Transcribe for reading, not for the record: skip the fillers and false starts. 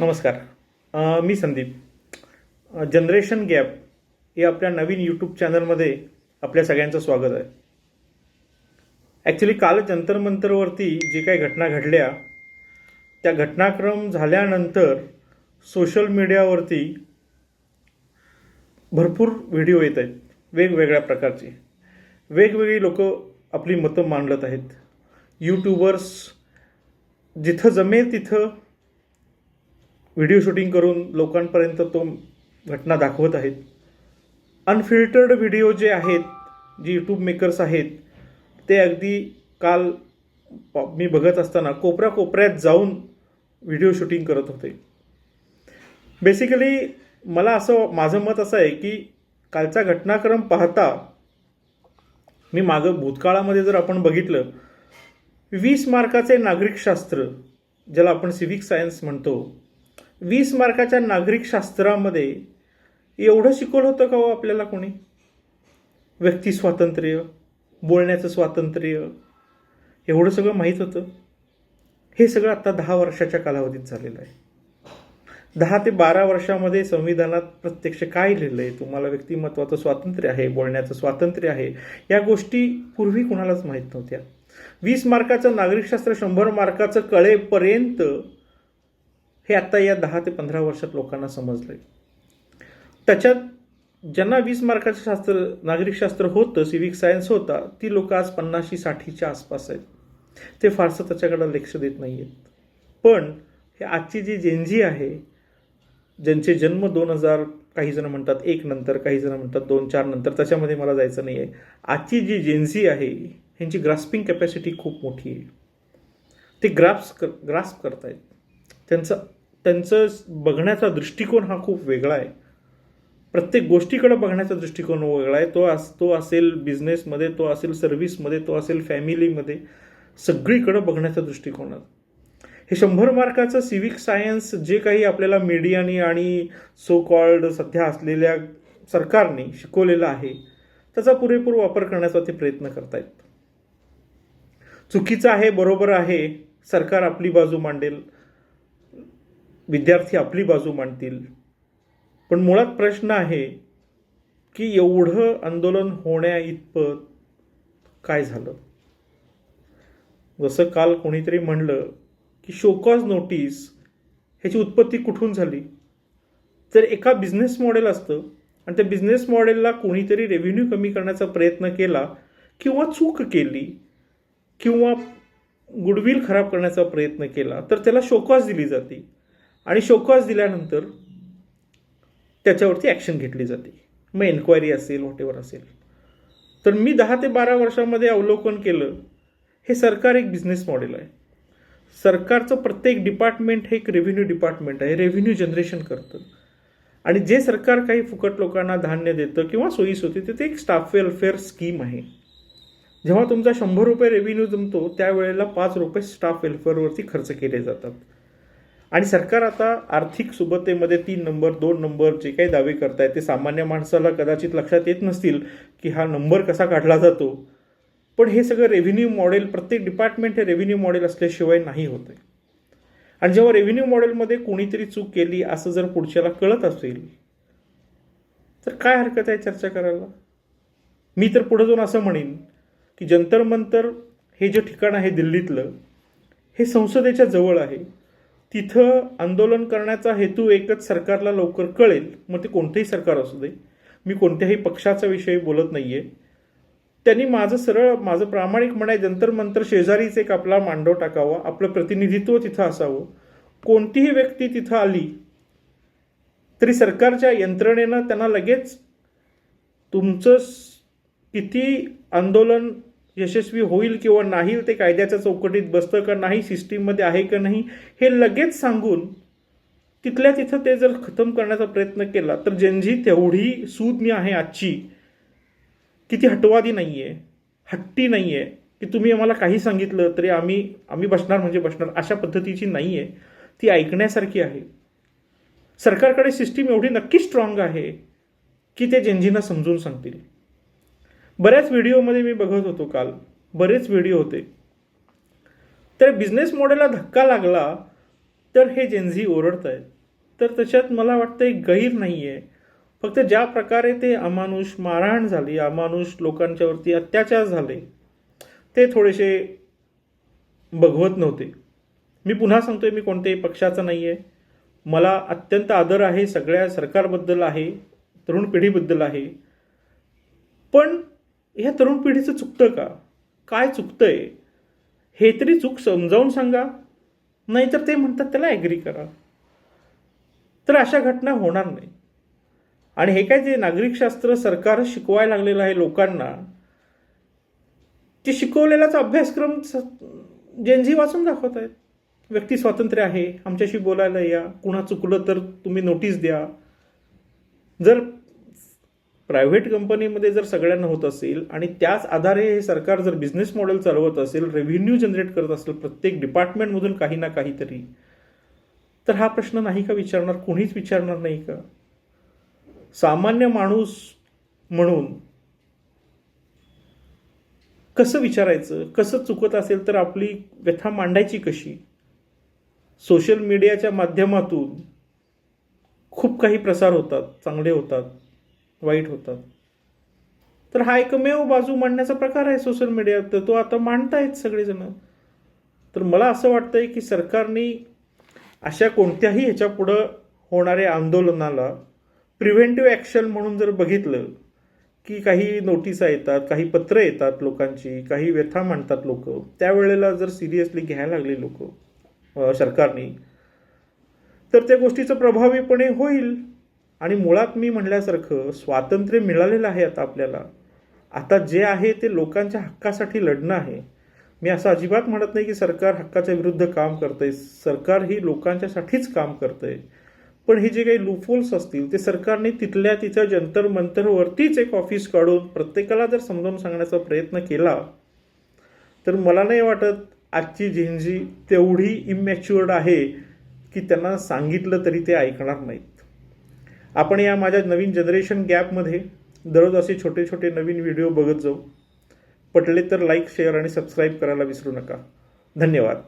नमस्कार. मी Sandeep. Generation gap या आपल्या नवीन यूट्यूब चॅनलमध्ये आपल्या सगळ्यांचं स्वागत आहे. ॲक्च्युली काल जंतर मंतरवरती जे काही घटना घडल्या त्या घटनाक्रम झाल्यानंतर सोशल मीडियावरती भरपूर व्हिडिओ येत आहेत वेगवेगळ्या प्रकारचे. वेगवेगळी लोक आपली मतं मांडत आहेत. यूट्यूबर्स जिथं जमेल तिथं व्हिडिओ शूटिंग करून लोकांपर्यंत तो घटना दाखवत आहेत. अनफिल्टर्ड व्हिडिओ जे आहेत, जे यूट्यूब मेकर्स आहेत, ते अगदी काल मी बघत असताना कोपऱ्यात जाऊन व्हिडिओ शूटिंग करत होते. बेसिकली माझं मत असं आहे की कालचा घटनाक्रम पाहता मी मागं भूतकाळामध्ये जर आपण बघितलं, 20 मार्काचे नागरिकशास्त्र ज्याला आपण सिव्हिक सायन्स म्हणतो, 20 मार्काच्या नागरिक शास्त्रामध्ये एवढं शिकवलं होतं का हो आपल्याला कोणी? व्यक्ती स्वातंत्र्य, बोलण्याचं स्वातंत्र्य, एवढं सगळं माहीत होतं? हे सगळं आता 10 वर्षाच्या कालावधीत झालेलं आहे. 10 ते 12 वर्षामध्ये संविधानात प्रत्यक्ष काय लिहिलं आहे? तुम्हाला व्यक्तिमत्वाचं स्वातंत्र्य आहे, बोलण्याचं स्वातंत्र्य आहे, या गोष्टी पूर्वी कुणालाच माहीत नव्हत्या. 20 मार्काचं नागरिकशास्त्र 100 मार्काचं कळेपर्यंत हे आता या 10 ते 15 वर्षात लोकांना समजलंय. त्याच्यात ज्यांना 20 मार्काचं नागरिकशास्त्र होतं, सिव्हिक सायन्स होता, ती लोक आज 50-60च्या आसपास आहेत. ते फारसं त्याच्याकडे लक्ष देत नाही आहेत. पण हे आजची जी जेनझी आहे, ज्यांचे जन्म 2000, काही जण म्हणतात 1 नंतर, काही जण म्हणतात 2-4 नंतर, त्याच्यामध्ये मला जायचं नाही आहे. आजची जी जेनझी आहे ह्यांची ग्रास्पिंग कॅपॅसिटी खूप मोठी आहे. ते ग्रास्प करतायत. त्यांचं बघण्याचा दृष्टिकोन हा खूप वेगळा आहे. प्रत्येक गोष्टीकडे बघण्याचा दृष्टिकोन वेगळा आहे. तो असेल बिझनेसमध्ये, तो असेल सर्व्हिसमध्ये, तो असेल फॅमिलीमध्ये, सगळीकडे बघण्याचा दृष्टिकोन आहे. हे 100 मार्काचं सिव्हिक सायन्स जे काही आपल्याला मीडियाने आणि सो कॉल्ड सध्या असलेल्या सरकारने शिकवलेलं आहे, त्याचा पुरेपूर वापर करण्याचा ते प्रयत्न करतायत. चुकीचं आहे, बरोबर आहे, सरकार आपली बाजू मांडेल, विद्यार्थी आपली बाजू मांडतील. पण मुळात प्रश्न आहे की एवढं आंदोलन होण्या इतपत काय झालं? जसं काल कोणीतरी म्हणलं की शोकॉज नोटीस ह्याची उत्पत्ती कुठून झाली? तर एका बिझनेस मॉडेल असतं आणि त्या बिझनेस मॉडेलला कोणीतरी रेव्हेन्यू कमी करण्याचा प्रयत्न केला किंवा चूक केली किंवा गुडविल खराब करण्याचा प्रयत्न केला तर त्याला शोकॉज दिली जाते आणि शोकॉज दिल्यानंतर त्याच्यावरती ॲक्शन घेतली जाते. मग एन्क्वायरी असेल, व्हॉटेवर असेल. तर मी 10 ते 12 वर्षामध्ये अवलोकन केलं, हे सरकार एक बिझनेस मॉडेल आहे. सरकारचं प्रत्येक डिपार्टमेंट हे एक रेव्हेन्यू डिपार्टमेंट आहे, रेव्हेन्यू जनरेशन करतं. आणि जे सरकार काही फुकट लोकांना धान्य देतं किंवा सोयीसोयी देतं, ते एक स्टाफ वेलफेअर स्कीम आहे. जेव्हा तुमचा 100 रुपये रेव्हेन्यू जमतो त्यावेळेला 5 रुपये स्टाफ वेलफेअरवरती खर्च केले जातात. आणि सरकार आता आर्थिक सुबत्तेमध्ये 3 नंबर 2 नंबर जे काही दावे करतायत ते सामान्य माणसाला कदाचित लक्षात येत नसतील की हा नंबर कसा काढला जातो. पण हे सगळं रेव्हेन्यू मॉडेल, प्रत्येक डिपार्टमेंट हे रेव्हेन्यू मॉडेल असल्याशिवाय नाही होत आहे. आणि जेव्हा रेव्हेन्यू मॉडेलमध्ये कोणीतरी चूक केली असं जर पुढच्याला कळत असेल तर काय हरकत आहे चर्चा करायला? मी तर पुढे जाऊन असं म्हणेन की जंतर मंतर हे जे ठिकाण आहे दिल्लीतलं, हे संसदेच्या जवळ आहे. तिथं आंदोलन करण्याचा हेतू एकच, सरकारला लवकर कळेल. मग ते कोणतेही सरकार असू दे, मी कोणत्याही पक्षाचा विषयी बोलत नाही आहे. त्यांनी माझं प्रामाणिक म्हणाय, जंतर मंतर शेजारीच एक आपला मांडव टाकावा, आपलं प्रतिनिधित्व तिथं असावं. कोणतीही व्यक्ती तिथं आली तरी सरकारच्या यंत्रणेनं त्यांना लगेच तुमचं किती आंदोलन यशस्वी होईल किंवा नाही, ते कायद्याच्या चौकटीत बसतं का नाही, सिस्टीममध्ये आहे का नाही, हे लगेच सांगून तिथल्या तिथं ते जर खतम करण्याचा प्रयत्न केला तर जेनझी तेवढी सूज्ञ आहे आजची, किती हटवादी नाही आहे, हट्टी नाही आहे की तुम्ही आम्हाला काही सांगितलं तरी आम्ही बसणार म्हणजे बसणार, अशा पद्धतीची नाही आहे. ती ऐकण्यासारखी आहे. सरकारकडे सिस्टीम एवढी नक्की स्ट्रॉंग आहे की ते जेनझींना समजून सांगतील. बऱ्याच व्हिडिओमध्ये मी बघत होतो, काल बरेच व्हिडिओ होते. तर बिझनेस मॉडेलला धक्का लागला तर हे जेनझी ओरडत आहेत. तर त्याच्यात मला वाटतं एक गैर नाही आहे. फक्त ज्या प्रकारे ते अमानुष मारहाण झाली, अमानुष लोकांच्यावरती अत्याचार झाले, ते थोडेसे बघवत नव्हते. मी पुन्हा सांगतोय, मी कोणत्याही पक्षाचा नाही आहे. मला अत्यंत आदर आहे सगळ्या सरकारबद्दल आहे, तरुण पिढीबद्दल आहे. पण ह्या तरुण पिढीचं चुकतं का? काय चुकतंय हे तरी चूक समजावून सांगा, नाहीतर ते म्हणतात त्याला ॲग्री करा. तर अशा घटना होणार नाही. आणि हे काय जे नागरिकशास्त्र सरकार शिकवायला लागलेलं आहे लोकांना, ते शिकवलेलाच अभ्यासक्रम जेनझी वाचून दाखवत आहेत. व्यक्ती स्वातंत्र्य आहे, आमच्याशी बोलायला या, कुणा चुकलं तर तुम्ही नोटीस द्या. जर प्रायव्हेट कंपनीमध्ये जर सगळ्यांना होत असेल आणि त्याच आधारे हे सरकार जर बिझनेस मॉडेल चालवत असेल, रेव्हेन्यू जनरेट करत असेल प्रत्येक डिपार्टमेंटमधून काही ना काहीतरी, तर हा प्रश्न नाही का विचारणार? कोणीच विचारणार नाही का? सामान्य माणूस म्हणून कसं विचारायचं? कसं चुकत असेल तर आपली व्यथा मांडायची कशी? सोशल मीडियाच्या माध्यमातून खूप काही प्रसार होतात, चांगले होतात, वाईट होतात. तर हा एकमेव बाजू मांडण्याचा प्रकार आहे सोशल मीडियात, तर तो आता मांडतायत सगळेजण. तर मला असं वाटतंय की सरकारने अशा कोणत्याही ह्याच्या पुढं होणाऱ्या आंदोलनाला प्रिव्हेंटिव्ह ॲक्शन म्हणून जर बघितलं, की काही नोटिसा येतात, काही पत्र येतात लोकांची, काही व्यथा मांडतात लोक, त्यावेळेला जर सिरियसली घ्यायला लागली लोक सरकारने, तर त्या गोष्टीचं प्रभावीपणे होईल. आणि मुळात मी म्हणल्यासारखं स्वातंत्र्य मिळालेलं आहे आता आपल्याला. आता जे आहे ते लोकांच्या हक्कासाठी लढणं आहे. मी असं अजिबात म्हणत नाही की सरकार हक्काच्या विरुद्ध काम करतंय. सरकार ही लोकांच्यासाठीच काम करतंय. पण हे जे काही लूपहोल्स असतील ते सरकारने तिथल्या तिथं जंतर मंतरवरतीच एक ऑफिस काढून प्रत्येकाला जर समजावून सांगण्याचा प्रयत्न केला, तर मला नाही वाटत आजची जेनझी तेवढी इमॅच्युअर्ड आहे की त्यांना सांगितलं तरी ते ऐकणार नाहीत. आपण या माझ्या नवीन जनरेशन गॅपमध्ये दररोज असे छोटे छोटे नवीन व्हिडिओ बघत जाऊ. पटले तर लाईक, शेअर आणि सबस्क्राईब करायला विसरू नका. धन्यवाद.